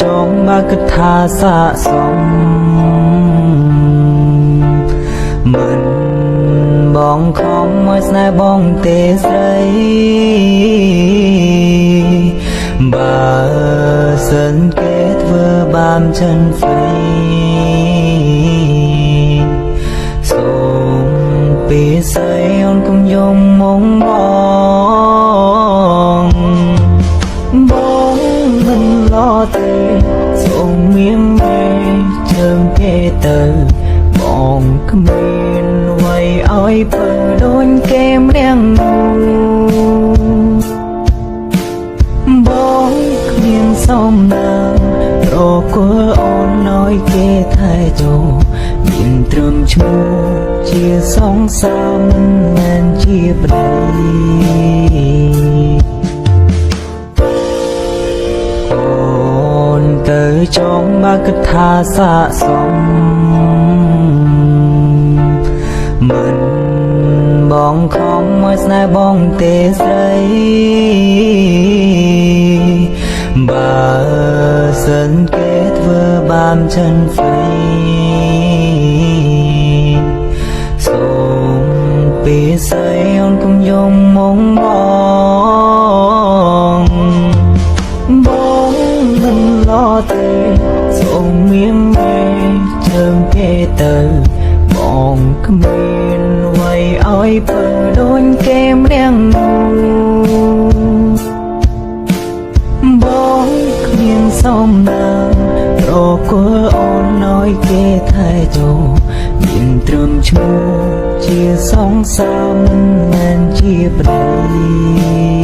ចងមកគិតថាស័កសមមិនបងខំមកស្នេហ៍បងទេស្រីបើសិនគេធ្វើបានចិនស្រីសូមពីស្រីអូនកុំយំមកបងមិនឡទេសូមមានមេជើងគេទៅបងគ្មានអ្វីឲ្យពើដូចគេម្នាក់បងគ្មានសំណាងរកូលអូនឲ្យគេថែចូលមានត្រឹមឈ្មោះជាសងសាមិនមែនជាប្តីអូនទៅចង់មកគិតថាស័កសមមិនបងខំមកស្នេហ៍បងទេស្រីបើសិនគេធ្វើបានចិនស្រីសូមពីស្រីអូនកុំយំមកបងមិនឡទេសូមមានមេជើងគេទៅបងគ្មានអ្វីឲ្យពើដូចគេម្នាក់បងគ្មានសំណាងរកូលអូនឲ្យគេថែចូលមានត្រឹមឈ្មោះជាសងសាមិនមែនជាប្តី